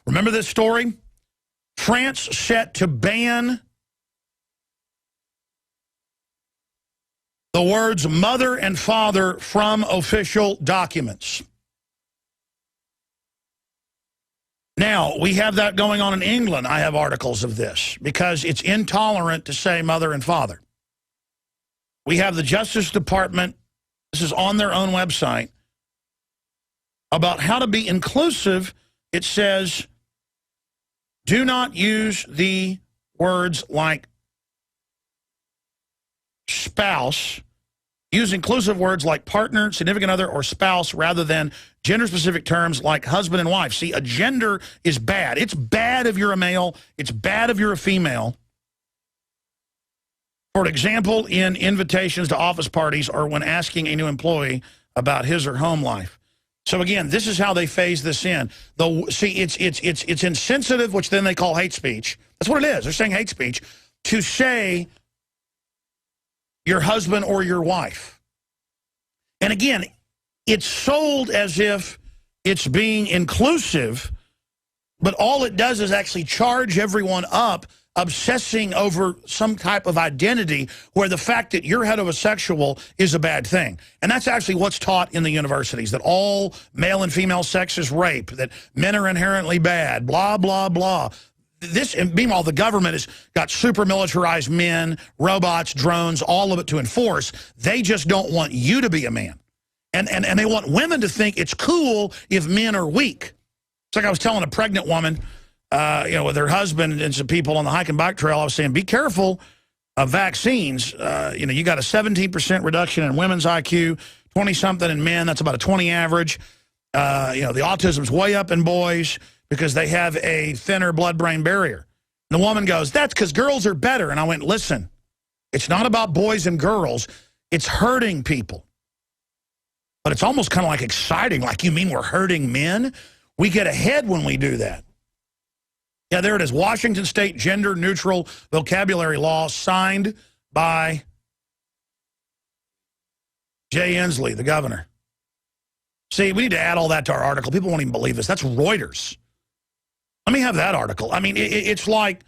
Remember this story? France set to ban the words mother and father from official documents. Now, we have that going on in England. I have articles of this because it's intolerant to say mother and father. We have the Justice Department, this is on their own website, about how to be inclusive. It says, do not use the words like spouse. Use inclusive words like partner, significant other, or spouse rather than gender-specific terms like husband and wife. See, a gender is bad. It's bad if you're a male. It's bad if you're a female. For example, in invitations to office parties or when asking a new employee about his or home life. So again, this is how they phase this in. See, it's insensitive, which then they call hate speech. That's what it is. They're saying hate speech to say your husband or your wife. And again, it's sold as if it's being inclusive, but all it does is actually charge everyone up, obsessing over some type of identity where the fact that you're heterosexual is a bad thing. And that's actually what's taught in the universities, that all male and female sex is rape, that men are inherently bad, blah, blah, blah. This, and meanwhile, the government has got super militarized men, robots, drones, all of it to enforce. They just don't want you to be a man. And they want women to think it's cool if men are weak. It's like I was telling a pregnant woman, with her husband and some people on the hike and bike trail, I was saying, be careful of vaccines. You got a 17% reduction in women's IQ, 20-something in men. That's about a 20 average. The autism's way up in boys because they have a thinner blood-brain barrier. And the woman goes, that's because girls are better. And I went, listen, it's not about boys and girls. It's hurting people. But it's almost kind of like exciting. Like, you mean we're hurting men? We get ahead when we do that. Yeah, there it is. Washington State Gender-Neutral Vocabulary Law signed by Jay Inslee, the governor. See, we need to add all that to our article. People won't even believe this. That's Reuters. Let me have that article. I mean, it's like,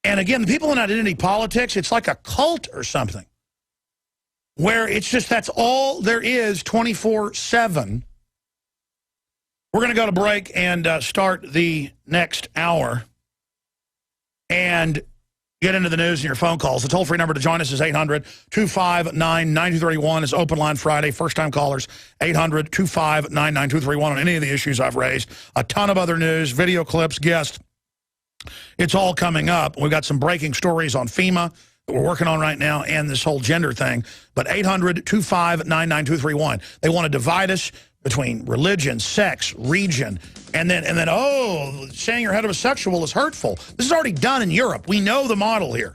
and again, the people in identity politics, it's like a cult or something, where it's just that's all there is 24/7. We're going to go to break and start the next hour and get into the news and your phone calls. The toll-free number to join us is 800-259-9231. It's Open Line Friday. First-time callers, 800-259-9231 on any of the issues I've raised. A ton of other news, video clips, guests. It's all coming up. We've got some breaking stories on FEMA that we're working on right now and this whole gender thing. But 800-259-9231. They want to divide us between religion, sex, region, and then, oh, saying you're heterosexual is hurtful. This is already done in Europe. We know the model here.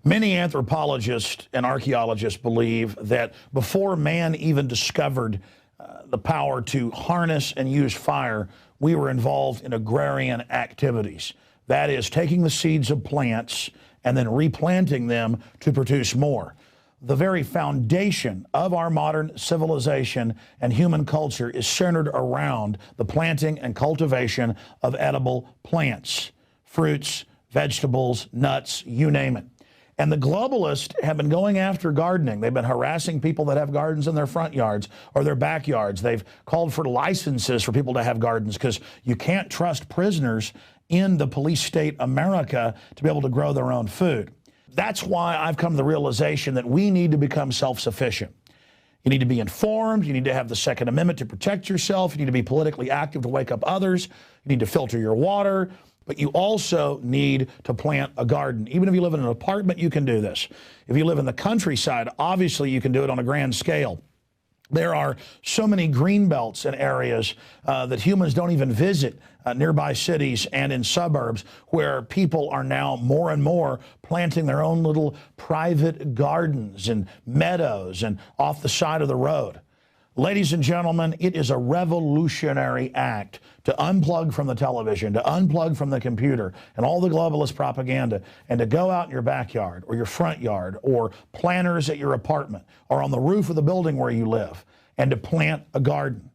Many anthropologists and archaeologists believe that before man even discovered the power to harness and use fire, we were involved in agrarian activities. That is, taking the seeds of plants and then replanting them to produce more. The very foundation of our modern civilization and human culture is centered around the planting and cultivation of edible plants, fruits, vegetables, nuts, you name it. And the globalists have been going after gardening. They've been harassing people that have gardens in their front yards or their backyards. They've called for licenses for people to have gardens because you can't trust prisoners in the police state America to be able to grow their own food. That's why I've come to the realization that we need to become self-sufficient. You need to be informed. You need to have the Second Amendment to protect yourself. You need to be politically active to wake up others. You need to filter your water. But you also need to plant a garden. Even if you live in an apartment, you can do this. If you live in the countryside, obviously you can do it on a grand scale. There are so many green belts in areas that humans don't even visit, nearby cities and in suburbs, where people are now more and more planting their own little private gardens and meadows and off the side of the road. Ladies and gentlemen, it is a revolutionary act to unplug from the television, to unplug from the computer and all the globalist propaganda, and to go out in your backyard or your front yard or planters at your apartment or on the roof of the building where you live and to plant a garden.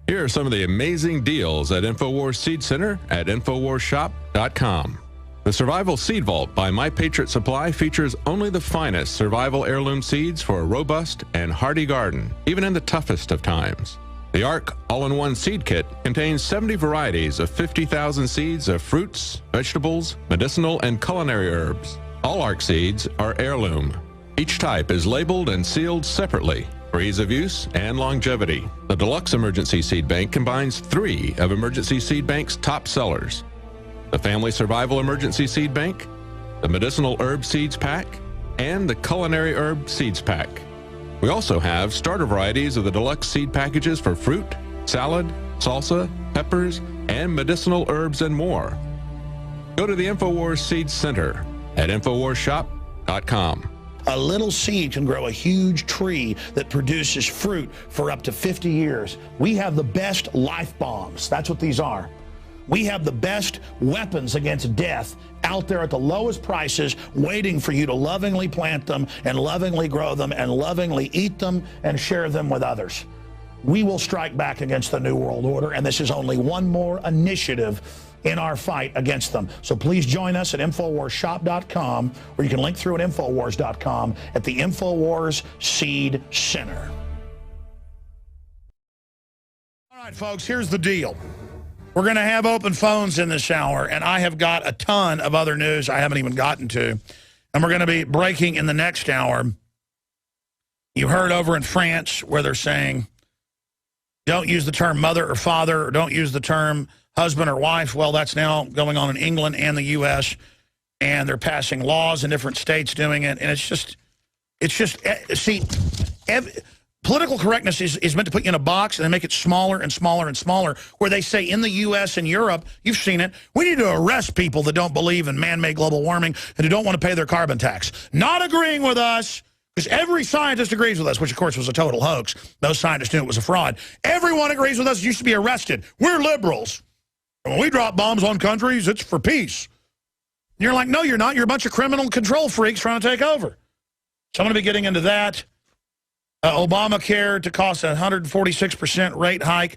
Here are some of the amazing deals at InfoWars Seed Center at InfoWarsShop.com. The Survival Seed Vault by My Patriot Supply features only the finest survival heirloom seeds for a robust and hardy garden, even in the toughest of times. The ARC All-in-One Seed Kit contains 70 varieties of 50,000 seeds of fruits, vegetables, medicinal, and culinary herbs. All ARC seeds are heirloom. Each type is labeled and sealed separately for ease of use and longevity. The Deluxe Emergency Seed Bank combines 3 of Emergency Seed Bank's top sellers: the Family Survival Emergency Seed Bank, the Medicinal Herb Seeds Pack, and the Culinary Herb Seeds Pack. We also have starter varieties of the deluxe seed packages for fruit, salad, salsa, peppers, and medicinal herbs and more. Go to the InfoWars Seed Center at InfoWarsShop.com. A little seed can grow a huge tree that produces fruit for up to 50 years. We have the best life bombs. That's what these are. We have the best weapons against death out there at the lowest prices, waiting for you to lovingly plant them and lovingly grow them and lovingly eat them and share them with others. We will strike back against the New World Order, and this is only one more initiative in our fight against them. So please join us at InfoWarsShop.com, or you can link through at Infowars.com at the InfoWars Seed Center. All right, folks, here's the deal. We're going to have open phones in this hour, and I have got a ton of other news I haven't even gotten to. And we're going to be breaking in the next hour. You heard over in France where they're saying, don't use the term mother or father, or don't use the term husband or wife. Well, that's now going on in England and the U.S., and they're passing laws in different states doing it. And it's just, see, political correctness is meant to put you in a box and then make it smaller and smaller and smaller, where they say in the U.S. and Europe, you've seen it, we need to arrest people that don't believe in man-made global warming and who don't want to pay their carbon tax. Not agreeing with us, because every scientist agrees with us, which of course was a total hoax. Those scientists knew it was a fraud. Everyone agrees with us. You should be arrested. We're liberals. And when we drop bombs on countries, it's for peace. And you're like, no, you're not. You're a bunch of criminal control freaks trying to take over. So I'm going to be getting into that. Obamacare to cost a 146% rate hike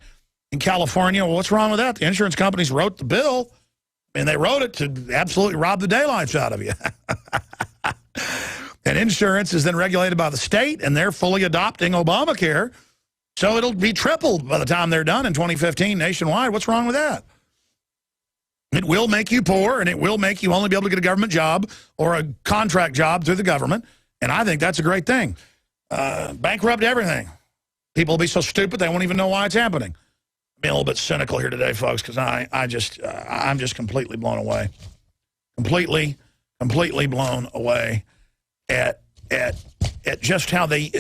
in California. Well, what's wrong with that? The insurance companies wrote the bill, and they wrote it to absolutely rob the daylights out of you. And insurance is then regulated by the state, and they're fully adopting Obamacare. So it'll be tripled by the time they're done in 2015 nationwide. What's wrong with that? It will make you poor, and it will make you only be able to get a government job or a contract job through the government. And I think that's a great thing. Bankrupt everything. People will be so stupid they won't even know why it's happening. I'm being a little bit cynical here today, folks, because I'm just completely blown away. Completely blown away at just how they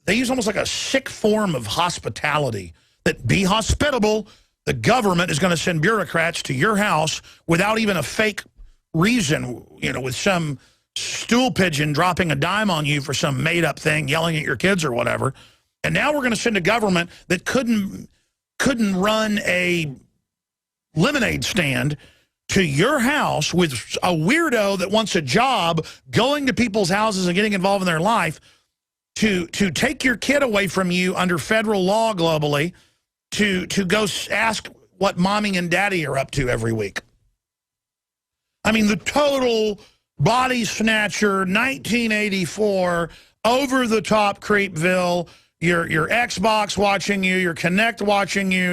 use almost like a sick form of hospitality. That be hospitable. The government is going to send bureaucrats to your house without even a fake reason, you know, with some stool pigeon dropping a dime on you for some made-up thing, yelling at your kids or whatever. And now we're going to send a government that couldn't run a lemonade stand to your house with a weirdo that wants a job, going to people's houses and getting involved in their life, to take your kid away from you under federal law globally, to go ask what mommy and daddy are up to every week. I mean, the total body snatcher, 1984, over-the-top creepville, your Xbox watching you, your Kinect watching you,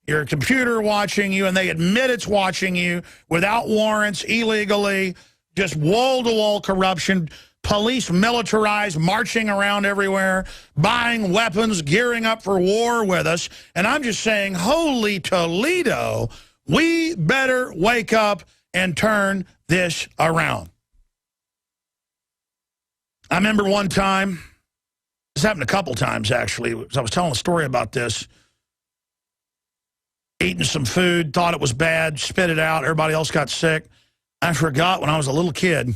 your computer watching you, and they admit it's watching you without warrants, illegally, just wall-to-wall corruption, police militarized, marching around everywhere, buying weapons, gearing up for war with us. And I'm just saying, holy Toledo, we better wake up and turn this around. I remember one time, this happened a couple times actually, I was telling a story about this, eating some food, thought it was bad, spit it out, everybody else got sick. I forgot when I was a little kid,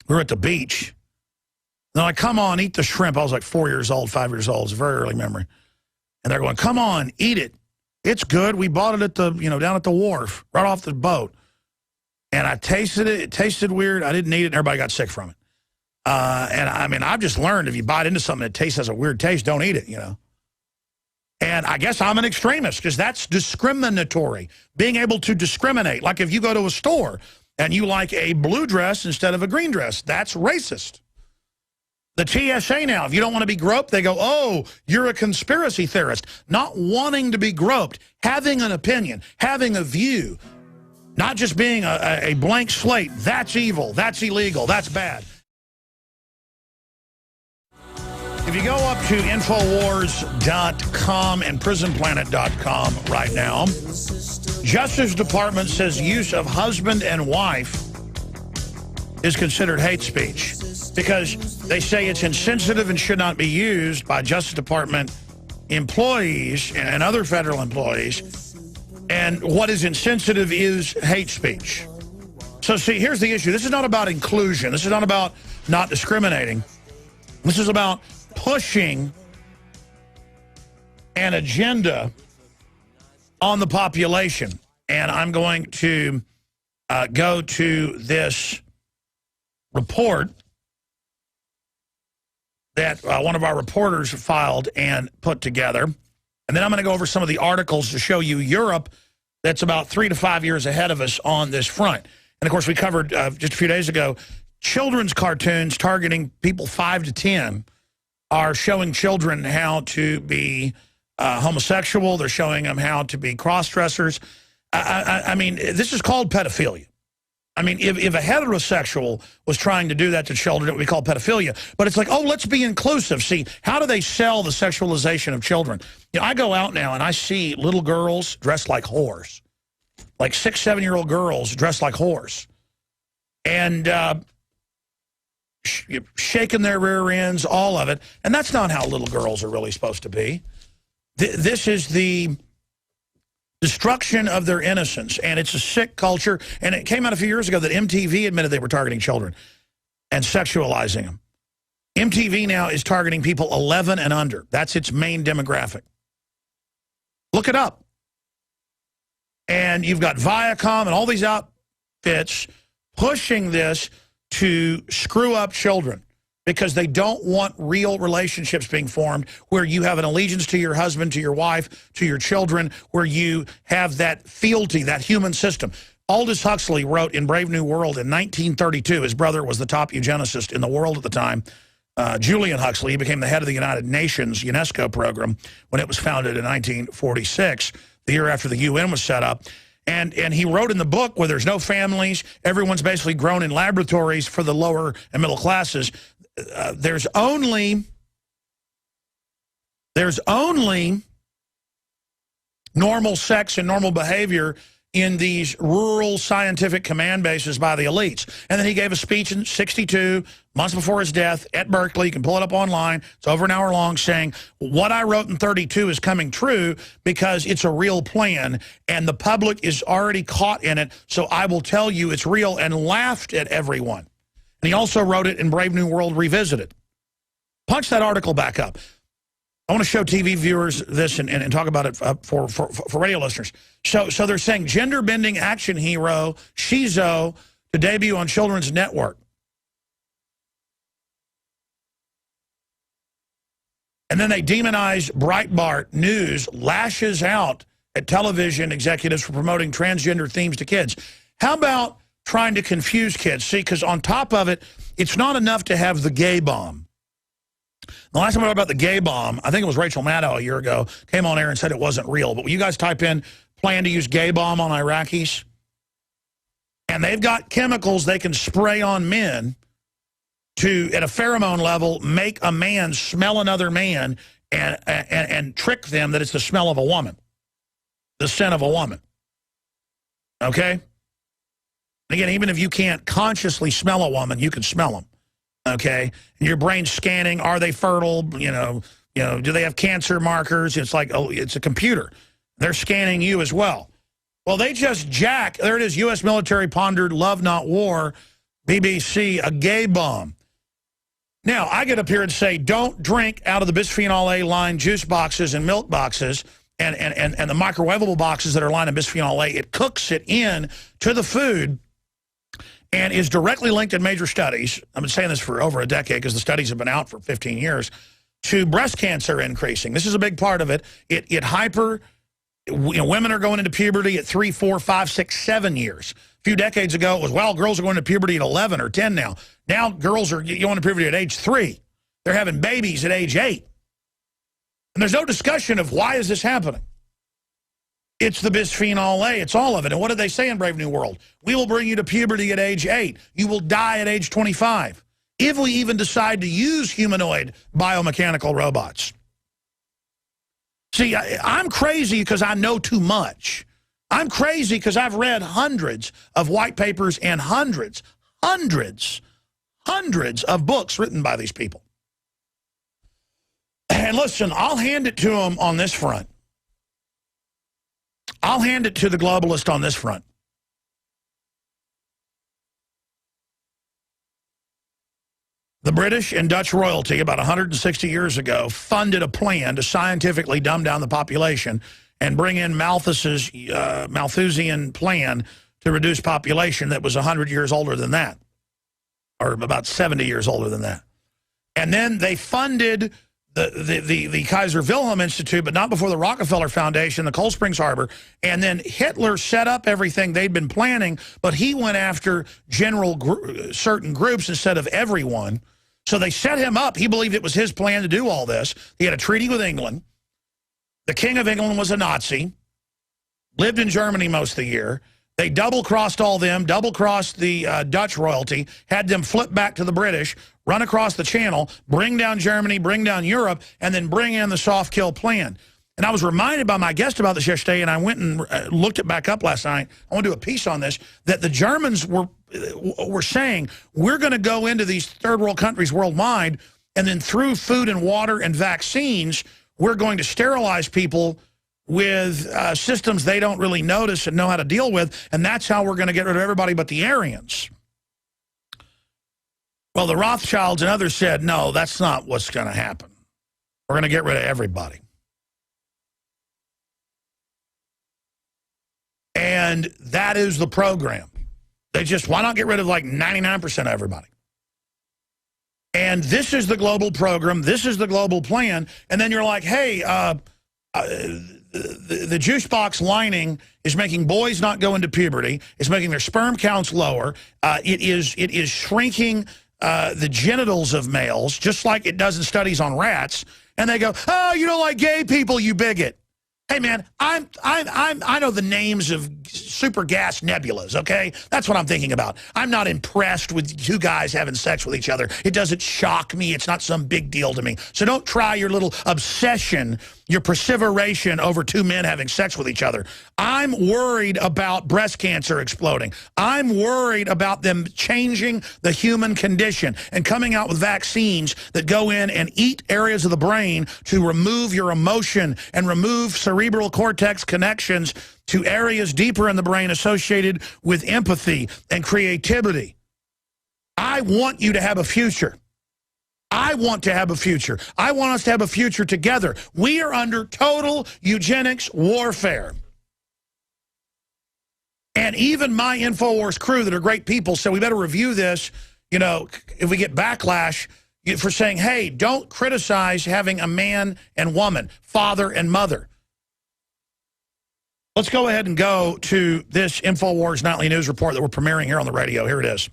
we were at the beach. They're like, come on, eat the shrimp. I was like 4 years old, 5 years old. It's a very early memory. And they're going, come on, eat it. It's good. We bought it at the, down at the wharf, right off the boat. And I tasted it. It tasted weird. I didn't eat it, and everybody got sick from it. And I mean, I've just learned if you bite into something that tastes has a weird taste, don't eat it, And I guess I'm an extremist because that's discriminatory. Being able to discriminate. Like if you go to a store and you like a blue dress instead of a green dress, that's racist. The TSA now, if you don't want to be groped, they go, oh, you're a conspiracy theorist. Not wanting to be groped, having an opinion, having a view, not just being a blank slate. That's evil, that's illegal, that's bad. If you go up to Infowars.com and PrisonPlanet.com right now, Justice Department says use of husband and wife is considered hate speech because they say it's insensitive and should not be used by Justice Department employees and other federal employees. And what is insensitive is hate speech. So see, here's the issue. This is not about inclusion. This is not about not discriminating. This is about pushing an agenda on the population. And I'm going to go to this report that one of our reporters filed and put together. And then I'm going to go over some of the articles to show you Europe that's about 3 to 5 years ahead of us on this front. And, of course, we covered just a few days ago, children's cartoons targeting people 5 to 10 are showing children how to be homosexual. They're showing them how to be cross-dressers. I mean, this is called pedophilia. I mean, if a heterosexual was trying to do that to children, it would be called pedophilia. But it's like, oh, let's be inclusive. See, how do they sell the sexualization of children? You know, I go out now and I see little girls dressed like whores. Like 6, 7-year-old girls dressed like whores. And shaking their rear ends, all of it. And that's not how little girls are really supposed to be. This is the destruction of their innocence, and it's a sick culture. And it came out a few years ago that MTV admitted they were targeting children and sexualizing them. MTV now is targeting people 11 and under. That's its main demographic. Look it up. And you've got Viacom and all these outfits pushing this to screw up children because they don't want real relationships being formed where you have an allegiance to your husband, to your wife, to your children, where you have that fealty, that human system. Aldous Huxley wrote in Brave New World in 1932. His brother was the top eugenicist in the world at the time. Julian Huxley, he became the head of the United Nations UNESCO program when it was founded in 1946, the year after the UN was set up. And he wrote in the book where there's no families, everyone's basically grown in laboratories for the lower and middle classes. There's only normal sex and normal behavior in these rural scientific command bases by the elites. And then he gave a speech in 62, months before his death, at Berkeley. You can pull it up online. It's over an hour long, saying, what I wrote in 32 is coming true because it's a real plan, and the public is already caught in it, so I will tell you it's real, and laughed at everyone. And he also wrote it in Brave New World Revisited. Punch that article back up. I want to show TV viewers this and talk about it for radio listeners. So they're saying gender-bending action hero Shizo to debut on Children's Network. And then they demonize Breitbart News, lashes out at television executives for promoting transgender themes to kids. How about trying to confuse kids? See, because on top of it, it's not enough to have the gay bomb. The last time I heard about the gay bomb, I think it was Rachel Maddow a year ago, came on air and said it wasn't real. But when you guys type in plan to use gay bomb on Iraqis, and they've got chemicals they can spray on men to, at a pheromone level, make a man smell another man and trick them that it's the smell of a woman, the scent of a woman. Okay? And again, even if you can't consciously smell a woman, you can smell them. Okay, and your brain's scanning, are they fertile, you know, do they have cancer markers? It's like, oh, it's a computer. They're scanning you as well. Well, they just there it is, U.S. military pondered love not war, BBC, a gay bomb. Now, I get up here and say, don't drink out of the bisphenol A lined juice boxes and milk boxes and the microwavable boxes that are lined in bisphenol A. It cooks it in to the food and is directly linked in major studies. I've been saying this for over a decade because the studies have been out for 15 years. to breast cancer increasing. This is a big part of it. Women are going into puberty at 3, 4, 5, 6, 7 years. A few decades ago, it was, well, girls are going into puberty at 11 or 10 now. Now girls are going into puberty at age 3. They're having babies at age 8. And there's no discussion of why is this happening. It's the bisphenol A. It's all of it. And what did they say in Brave New World? We will bring you to puberty at age 8. You will die at age 25. If we even decide to use humanoid biomechanical robots. See, I'm crazy because I know too much. I'm crazy because I've read hundreds of white papers and hundreds of books written by these people. And listen, I'll hand it to them on this front. I'll hand it to the globalist on this front. The British and Dutch royalty about 160 years ago funded a plan to scientifically dumb down the population and bring in Malthusian plan to reduce population that was 100 years older than that, or about 70 years older than that. And then they funded the Kaiser Wilhelm Institute, but not before the Rockefeller Foundation, the Cold Springs Harbor. And then Hitler set up everything they'd been planning, but he went after certain groups instead of everyone. So they set him up. He believed it was his plan to do all this. He had a treaty with England. The King of England was a Nazi, lived in Germany most of the year. They double-crossed all them, double-crossed the Dutch royalty, had them flip back to the British, run across the channel, bring down Germany, bring down Europe, and then bring in the soft kill plan. And I was reminded by my guest about this yesterday, and I went and looked it back up last night. I want to do a piece on this, that the Germans were saying, we're going to go into these third world countries worldwide, and then through food and water and vaccines, we're going to sterilize people with systems they don't really notice and know how to deal with, and that's how we're going to get rid of everybody but the Aryans. Well, the Rothschilds and others said, no, that's not what's going to happen. We're going to get rid of everybody. And that is the program. They just, why not get rid of like 99% of everybody? And this is the global program. This is the global plan. And then you're like, hey, the juice box lining is making boys not go into puberty. It's making their sperm counts lower. It is shrinking the genitals of males, just like it does in studies on rats. And they go, oh, you don't like gay people, you bigot. Hey, man, I know the names of super gas nebulas, okay? That's what I'm thinking about. I'm not impressed with two guys having sex with each other. It doesn't shock me. It's not some big deal to me. So don't try your little obsession, your perseveration over two men having sex with each other. I'm worried about breast cancer exploding. I'm worried about them changing the human condition and coming out with vaccines that go in and eat areas of the brain to remove your emotion and remove cerebral cortex connections to areas deeper in the brain associated with empathy and creativity. I want you to have a future. I want to have a future. I want us to have a future together. We are under total eugenics warfare. And even my InfoWars crew that are great people said we better review this, you know, if we get backlash for saying, hey, don't criticize having a man and woman, father and mother. Let's go ahead and go to this InfoWars Nightly News Report that we're premiering here on the radio. Here it is.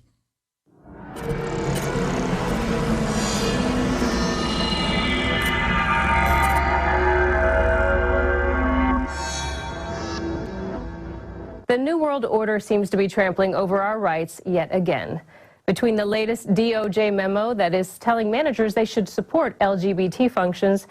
The New World Order seems to be trampling over our rights yet again. Between the latest DOJ memo that is telling managers they should support LGBT functions,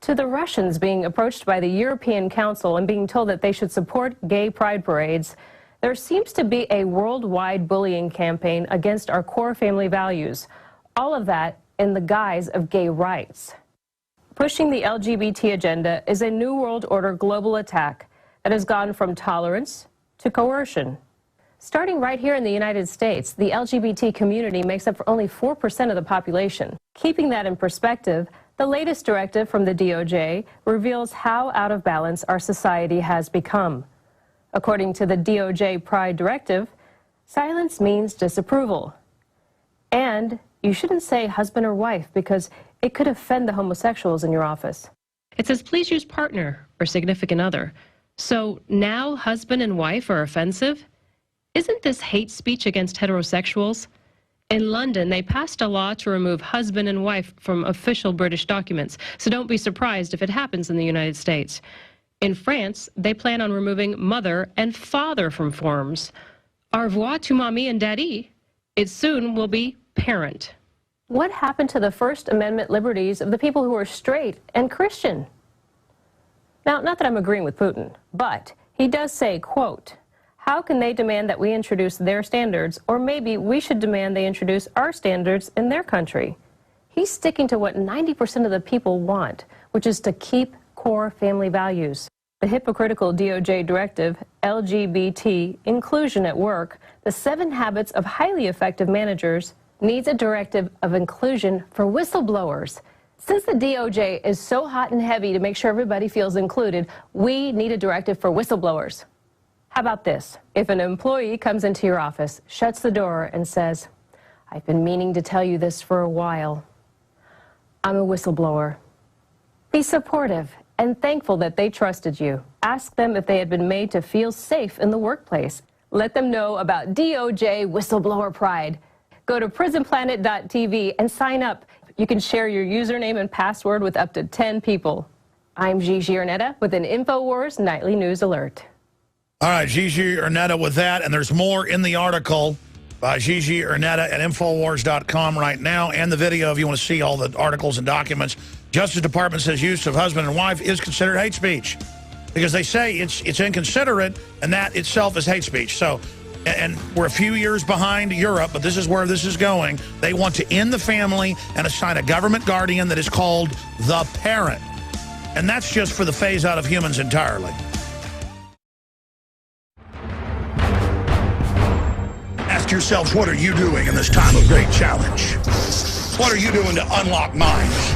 to the Russians being approached by the European Council and being told that they should support gay pride parades, there seems to be a worldwide bullying campaign against our core family values. All of that in the guise of gay rights. Pushing the LGBT agenda is a New World Order global attack that has gone from tolerance to coercion. Starting right here in the United States, the LGBT community makes up for only 4% of the population. Keeping that in perspective, the latest directive from the DOJ reveals how out of balance our society has become. According to the DOJ Pride Directive, silence means disapproval. And you shouldn't say husband or wife because It could offend the homosexuals in your office. It says, please use partner or significant other. So now husband and wife are offensive? Isn't this hate speech against heterosexuals? In London, they passed a law to remove husband and wife from official British documents, so don't be surprised if it happens in the United States. In France, they plan on removing mother and father from forms. Au revoir to mommy and daddy. It soon will be parent. What happened to the First Amendment liberties of the people who are straight and Christian? Now, not that I'm agreeing with Putin, but he does say, quote, how can they demand that we introduce their standards, or maybe we should demand they introduce our standards in their country? He's sticking to what 90% of the people want, which is to keep core family values. The hypocritical DOJ directive, LGBT Inclusion at Work, the 7 habits of highly effective managers, needs a directive of inclusion for whistleblowers. Since the DOJ is so hot and heavy to make sure everybody feels included, we need a directive for whistleblowers. How about this? If an employee comes into your office, shuts the door, and says, I've been meaning to tell you this for a while. I'm a whistleblower. Be supportive and thankful that they trusted you. Ask them if they had been made to feel safe in the workplace. Let them know about DOJ Whistleblower Pride. Go to prisonplanet.tv and sign up. You can share your username and password with up to 10 people. I'm Gigi Arnetta with an InfoWars Nightly News Alert. All right, Gigi Arnetta with that, and there's more in the article by Gigi Arnetta at Infowars.com right now, and the video if you want to see all the articles and documents. Justice Department says use of husband and wife is considered hate speech because they say it's inconsiderate, and that itself is hate speech. So, and we're a few years behind Europe, but this is where this is going. They want to end the family and assign a government guardian that is called the parent. And that's just for the phase out of humans entirely. Ask yourselves, what are you doing in this time of great challenge? What are you doing to unlock minds?